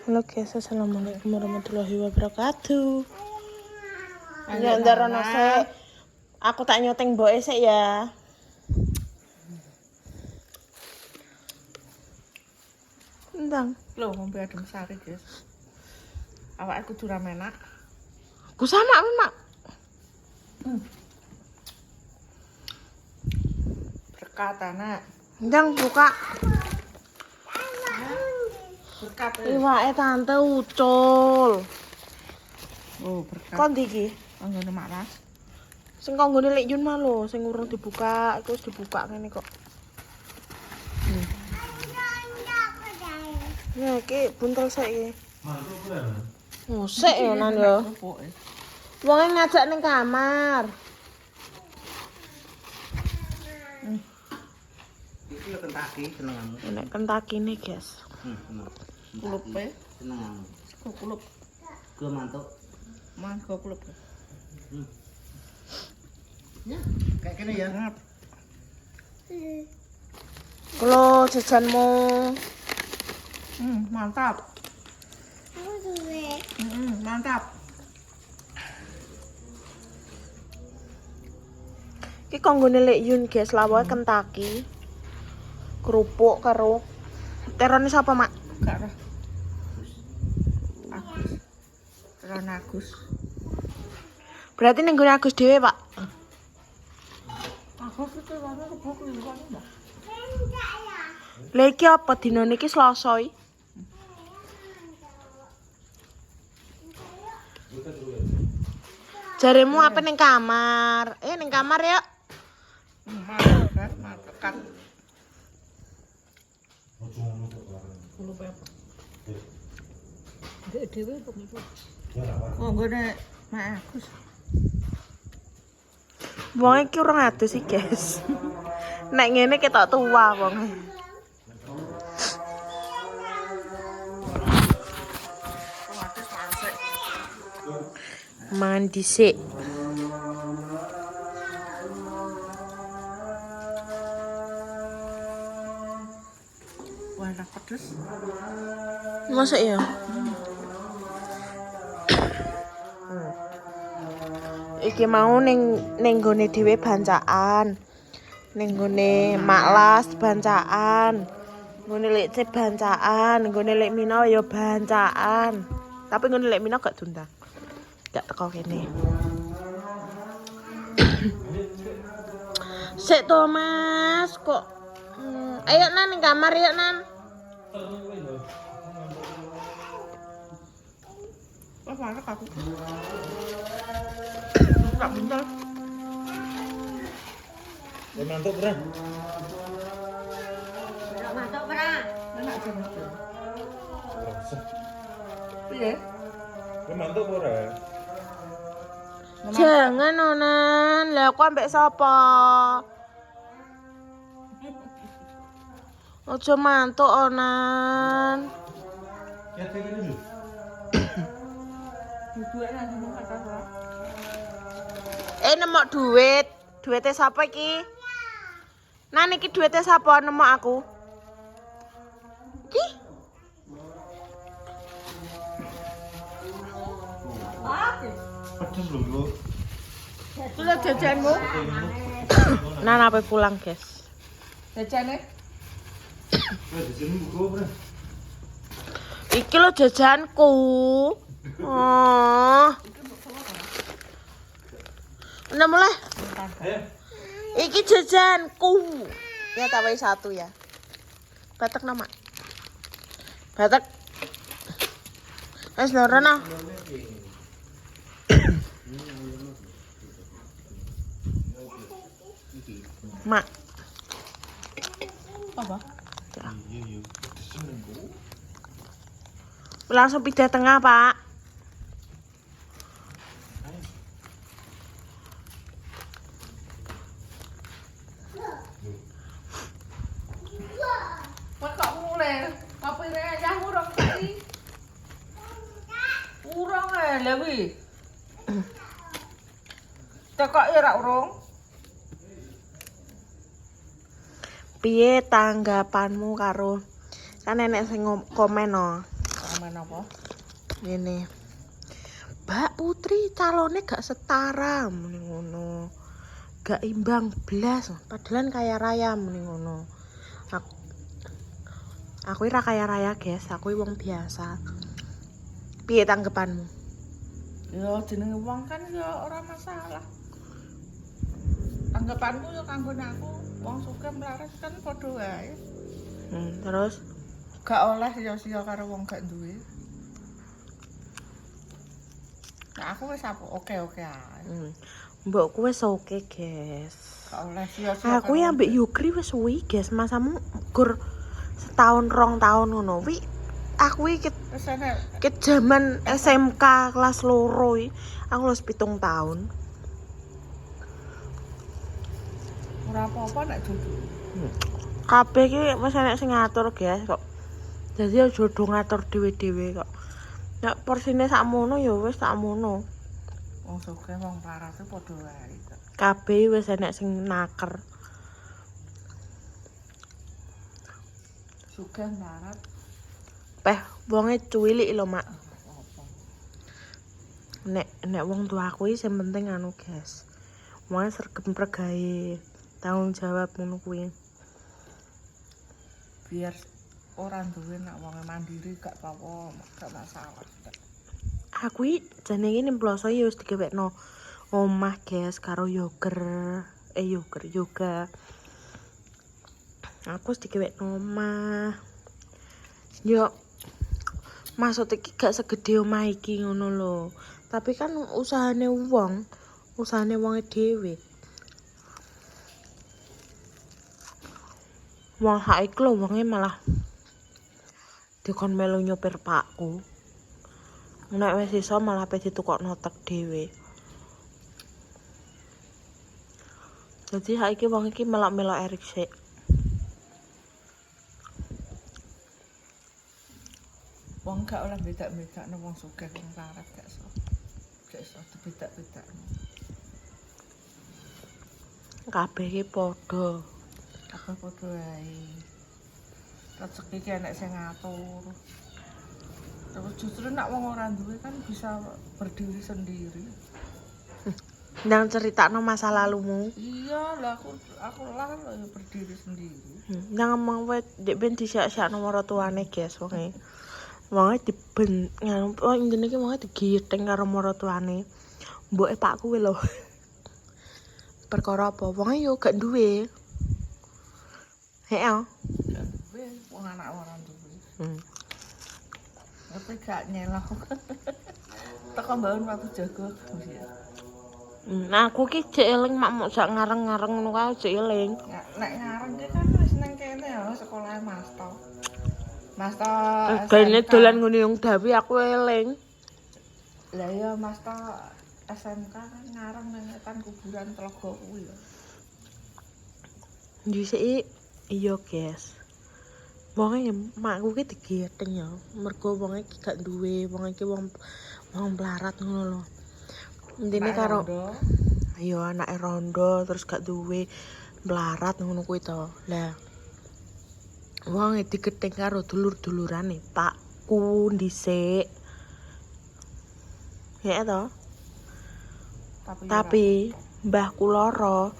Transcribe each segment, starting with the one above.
Halo guys, assalamualaikum warahmatullahi wabarakatuh. Ya ndarono sik. Aku tak nyoteng mboke sik ya. Ndang. Loh, ngombe adem sari, guys. Awake kudu ra menak. Ku sama Mak. Berkat anak. Ndang buka. Berkat. Iwake tante ucul. Oh, berkat. Kon ndi iki? Anggone malas. Sing kanggone Lek Yun mah lho, sing urung dibuka, iku wis dibuka ngene kok. Ya, iki buntel sik iki. Musik ya nan yo. Wonge ngajak ning kamar. Iki lho kentaki senenganmu. Nek kentakine, guys. Kulupe. Senenganmu. Kok kulup. Ke mantuk. Man kok kulup. Ya, kayak gini ya. Kalau jajanmu Mantap. Mantap. iki kanggone Lek Yun, guys, lawoke kentaki. Kerupuk karo terone sapa, Mak? Gak roh. Agus. Terus Agus. Berarti ning gone Agus dhewe, Pak. Agus itu warna kebuk liwat, Mbak. Lah iki apa dinane iki Selasa iki? Jaremu apa ning kamar? Ning kamar ya. Mantap, mantap. Kulupe apa? Dek dhewe apa niku? Oh, nggone Mak Agus. Wong iki urung adus sih, guys. Nek ngene ketok tua wong. Mandi sik. Wah, enak pedes. Masuk ya? Iki mau ning gone dhewe bancaan. Ning gone Maklas bancaan. Gone Lek Cep bancaan, gone Lek Mino ya bancaan. Tapi gone Lek Mino gak diundang. Gak teko kene. Sik to, Mas, kok. Ayo Nan ning kamar yuk, Nan. Wah, mantap aku. Enggak bentar. Mantuk, Bro. Enak aja. Iya. Mantuk ora? Jangan Nonan, lah aku ambek sapa? Ojo mantuk Onan. Ya kayak gini lho. Duit nang ngomong kata ora. Nemok duit. Duitnya sapa iki? Nan iki duitnya sapa nemok aku? Iki? Pedes lho, Bro. Itu lah jajanmu. Nan apa pulang, guys? Jajane. Di sini buku, Bro. Iki lo jajanku. Oh. Udah mulai. Iki jajanku. Ya tak wae satu ya. Batak nama. Batak. Wes lorono. Mak. Apa? Langsung pindah tengah, Pak. Kok mulai? Kapire aja urang tadi. Urang lha wi. Tekok ya ra urung. Piye tanggapanmu karo kan nenek sing komen no. Komen apa? Ini Mbak Putri calonnya gak setara mending ngono. Gak imbang blas, padahal kaya raya mending ngono. Aku ora kaya raya, guys. Aku wong biasa. Piye tanggapanmu? Ya jenenge wong kan ya ora masalah. Anggapanku ya kanggo aku wong sugih mlarat kan padha wae. Terus Gak oleh sia-sia karo wong gak duwe. Nah aku wis oke-oke ae. mbokku wis oke, guys. Gak oleh sia-sia. Aku ya ambek Yukri wis suwi, guys. Masamu gur setahun 2 tahun ngono. Wi aku iki ke zaman SMK kelas loro iki. Aku wis 7 tahun. Ora apa-apa nek duduk. Kabeh iki wis enek sing ngatur, guys, kok. Dadi aja do ngatur dhewe-dhewe kok. Nek porsine sakmono ya wis sakmono. Wong sugih wong mlarat padha wae. Kabeh wis enek sing naker. Sugih mlarat Peh wonge cuwilik lho, Mak. apa? Nek wong tuaku iki sing penting anu, guys. Wonge sregep pregawe tanggung jawab ngono kuwi. Biar ora duwe nek wong mandiri gak apa-apa, gak masalah. Aku iki jane iki nimploso ya wis digawekno omah, guys, karo yoga. Aku wis digawekno omah. Yo maksud iki gak segede omah iki ngono lho. Tapi kan usahane wonge dhewe. Wong hak iki lho wonge malah dikon melu nyopir pakku. Nek wis iso malah pe ditukokno tek dhewe. Jadi saiki wong iki melok-melok Erik sik. Wong gak oleh beda-bedakno wong sugih wong mlarat gak iso. Gak iso dibeda-bedakno. Kabeh iki padha. Kabeh padha wae. Rezeki ki enek sing ngatur. Terus justru nek wong ora duwe kan bisa berdiri sendiri. Ndang critakno masa lalumu. Iya lah aku lah ya berdiri sendiri. Ndang ngomong wae ndek ben disiak-siakno marang tuane, guys, wonge. Wonge diben nganu intine iki wonge digithing karo marang tuane. Mboke pakku kuwi lho. Perkara apa? Wonge yo gak duwe. Heeh. Gak duwe wong anak ora duwe. Tapi gak nyelok. Teko mbangun waktu jago. Nah, aku ki jek eling makmu sak ngareng-ngareng ngono kae jek eling. Nek ngareng ki kan wis nang kene ya sekolah Masto. Masto Gane dolan ngene yung Dawi aku eling. Lah ya Masto SMK kan ngareng nang etan kuburan Tlaga kuwi ya. Dhisik iya, guys. Wonge makku ki digething ya. Mergo wonge iki gak duwe, wong iki wong melarat ngono lho. Intine karo ayo anake rondo terus gak duwe melarat ngono kuwi to. Lah wong digething karo dulur-dulurane pakku dhisik. Ya to. Tapi mbahku loro.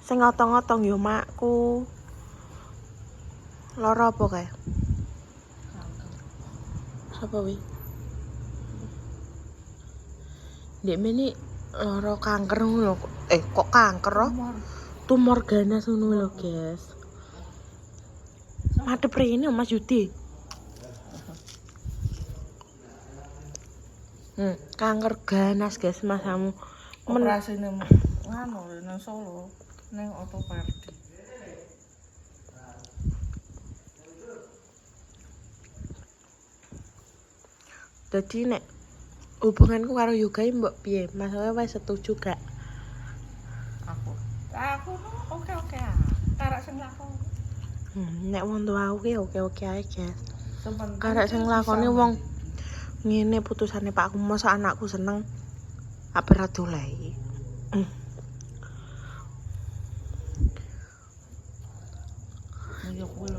Sing ngotong-ngotong yo makku. Loro apa kae? Sapa wi? Ndek meni loro kanker ngono. Kok kanker oh? Tumor ganas ngono lho, guys. Madhep rene Mas Yudi. Kanker ganas, guys, masamu. Operasine nganu nang Solo ning Otopardi. Dadi nek hubunganku karo Yoga mbok piye? Masalah wis setuju gak? Aku oke-oke ah. Karek sing lakoni. Nek wong tua aku ki oke-oke ae, guys. Sepenting Karek sing lakoni wong ngene putusane pakku, masa anakku seneng apa ra dolehi.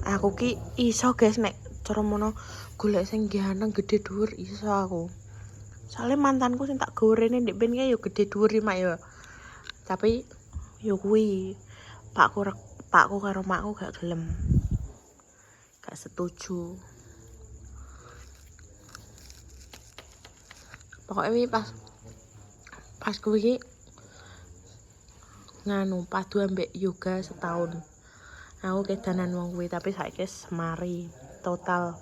Aku ki iso, guys, nek cara mono golek sing ganteng gede dhuwur iso aku. Soale mantanku sing tak gorene ndek ben yo gede dhuwur mak yo. Tapi yo kuwi pakku karo makku gak gelem. Gak setuju. Pokoknya wi pas kuwi nganu padu ambek yoga setahun. Aku kedanan wong kuwi tapi saiki semari total.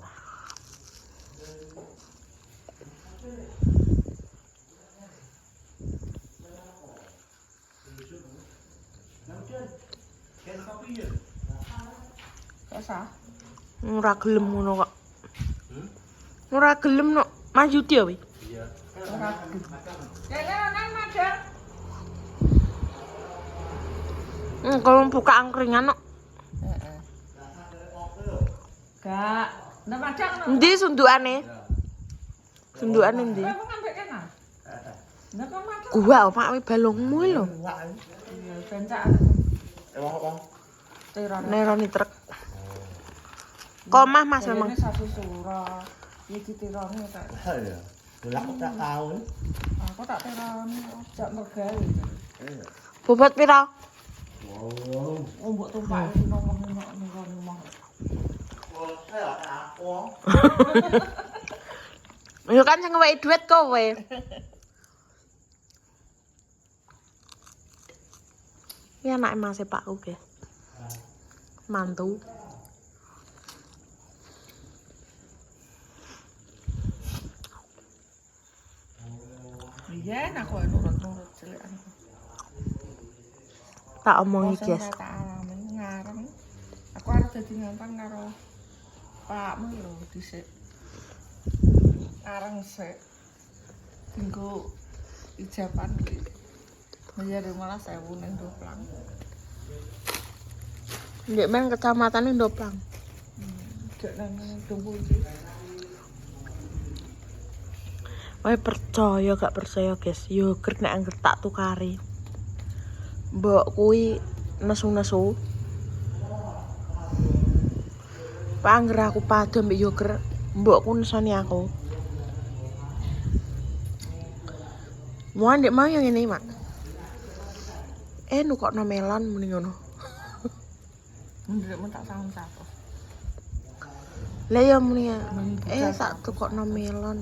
Kasa? Ora gelem ngono kok. Ora gelem no maju dia wi. Iya. Ora. Ya nang madang. Kalau buka angkringan no. Heeh. Gak, nang madang no. Endi sundukane? Sundukane endi? Apa ngambek kena? Nang madang. Gua mak wi balungmu lho. Iya, bencak. Emang apa? Teror. Neroni truk. Komah Mas memang. Ini satu surah. Iki ditironi tak. Iya. Lah aku tak tahu. Aku tak teroni, jak mergawe. Bobot pira? Wow. Oh, mbok tumpake ngomong. Yo kan sing ngeweki duit kowe. Ya anak emang sepakku guys. Mantu. Iya, aku nurut-nurut cilik aku. Tak omongi guys. Tak alami ngareng. Aku arep dadi ngantan karo pakmu lho dhisik. Areng sik. Dinggo ijaban iki. Bayar 15.000 ning Doplang. Ndek men kecamatan Ndoplang. Dek nang Dumpu iki. Wae percaya gak percaya guys. Yogurt nek angger tak tukari. Mbok kuwi nesu-nesu. Pak angger aku padu ambek yogurt, mbokku nesoni aku. Mau ndek mau yang ini, Mak. Nukokno melon muni ngono. Ndekmu tak sahun satu. Lah ya muni tak tukokno melon.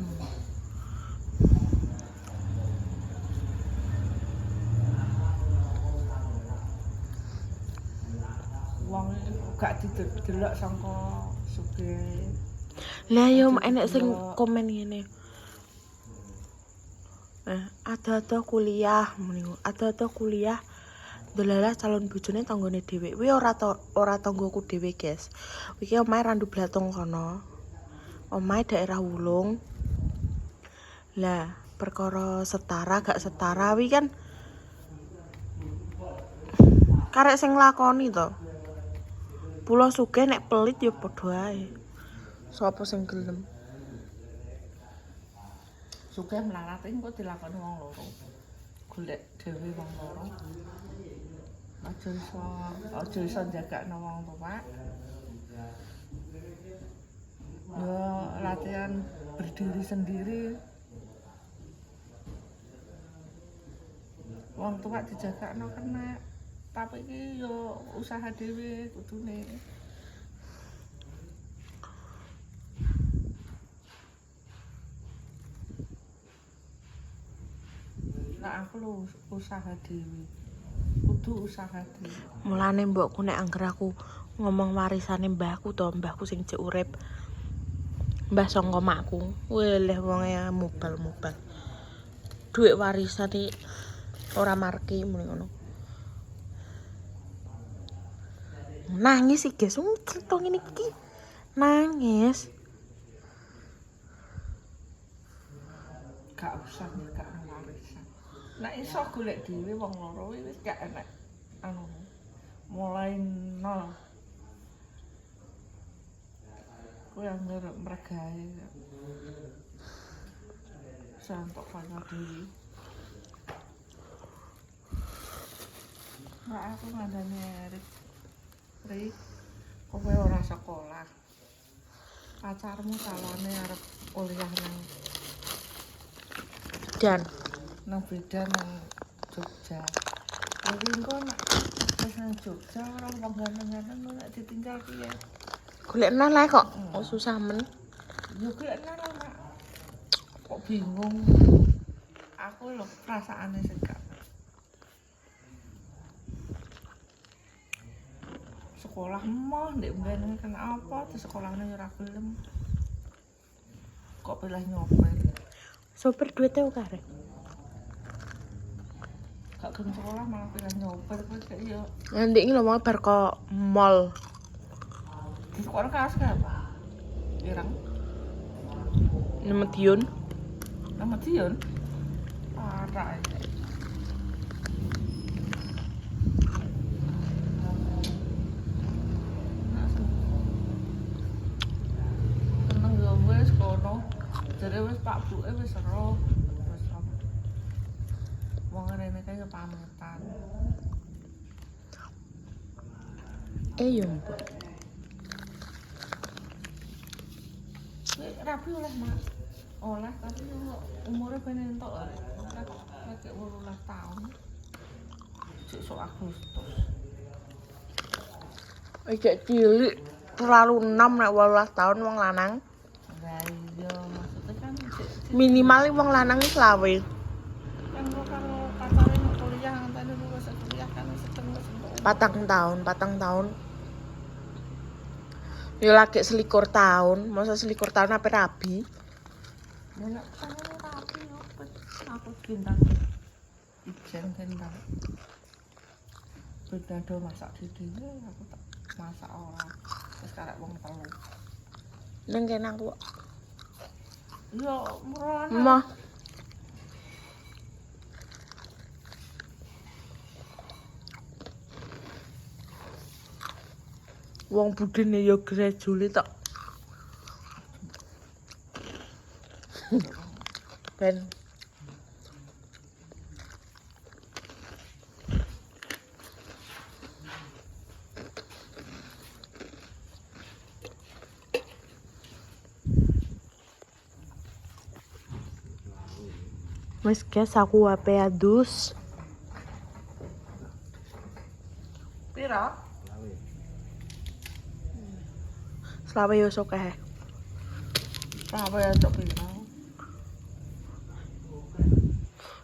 Wong gak didelok sangka sugih. Lah ya enek sing komen ngene. Ada kuliah muni. Ada kuliah. Dolalah calon bojone tanggane dhewe. Kuwi ora tanggoku dhewe, guys. Iki omahe Randu Blatung kono. Omahe daerah Wulung. Lah, perkara setara gak setara wi kan karek sing lakoni to. Pulau sugih nek pelit ya padha ae. Sopo sing gelem? Sugih melarat iki kok dilakoni wong loro. Golek dhewe wong loro. Aja iso jagakno wong tuwa. Yo latihan berdiri sendiri. Wong tuwa dijagakno kena. Tapi iki yo usaha dhewe kudune. Nah aku lho usaha dhewe. Kudu usaha dhewe. Mulane mbokku nek angger aku ngomong warisane mbahku to, mbahku sing jek urip. Mbah sangka makku. Weleh wonge mubal-mubal. Duit warisan iki ora marki muni ngono. Nangis sih guys, cerita ngene iki. Nangis. Gak usah gak warisan. Nek iso golek dhewe wong loro wis gak enak anu mulai nol. Kowe anggar mregae. Santok kaya dhewe. Nek aku ngandani Rik, kowe ora sekolah. pacarmu calone arep kuliah Dan nang beda nang Jogja. Jadi engko nak wis nang Jogja ora pangganan-ganan nek ditinggal piye? golek nang lah kok. Oh susah men. Yo kuwi enak Mak. Kok bingung. Aku lho perasaane segak. Sekolah mah ndek mben kena apa di sekolahnya ora gelem. Kok pilih nyopir. Sopir duitnya akeh. Gak gelem sekolah malah pilih nyopir kuwi kayak yo. Nanti ini lho mau bar ke mall. Di sekolah kelas kan. Irang. Nama Dion. Nama Dion. Parah ya. Seneng yo wis kono. Jare wis Pak Buke wis ero. Wis wong rene kae yo pamitan. Yo mbok. Rapi oleh Mak. Oleh tapi yo umure ben entuk lek 18 tahun. Cek sok Agustus. Ijek cilik terlalu 6 nek 18 tahun wong lanang. Lah iya maksudnya kan Minimal wong lanang wis lawe. kan gua karo pacare nang kuliah ngenteni lulus kuliah kan wis ketemu semua. 4 tahun. Yo lagi 21 tahun, masa 21 tahun apa rabi? Ya nek kangen rapi yo aku bintang. Ijen bintang. Beda do masak dhewe aku tak masak ora. Wis karek wong telu. Nang kene aku. Yo merono. Mah wong budine yo grejuli tok. Ben wis guys aku wae adus. Pira? Selawe yo sok kae. Apa ya cok pira?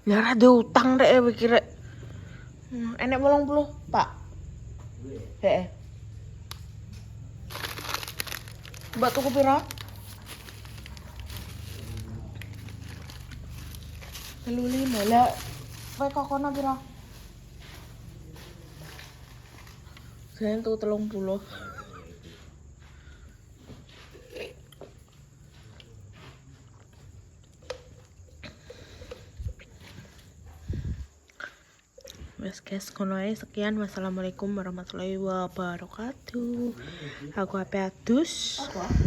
Ya ora ada utang rek iki rek. Enek 80, Pak. Heeh. Mbak tuku pira? 35 lah. Kowe kok kono pira? Saya tuku 30. Wes guys, kono ae sekian. Wassalamualaikum warahmatullahi wabarakatuh. Aku HP adus. Apa?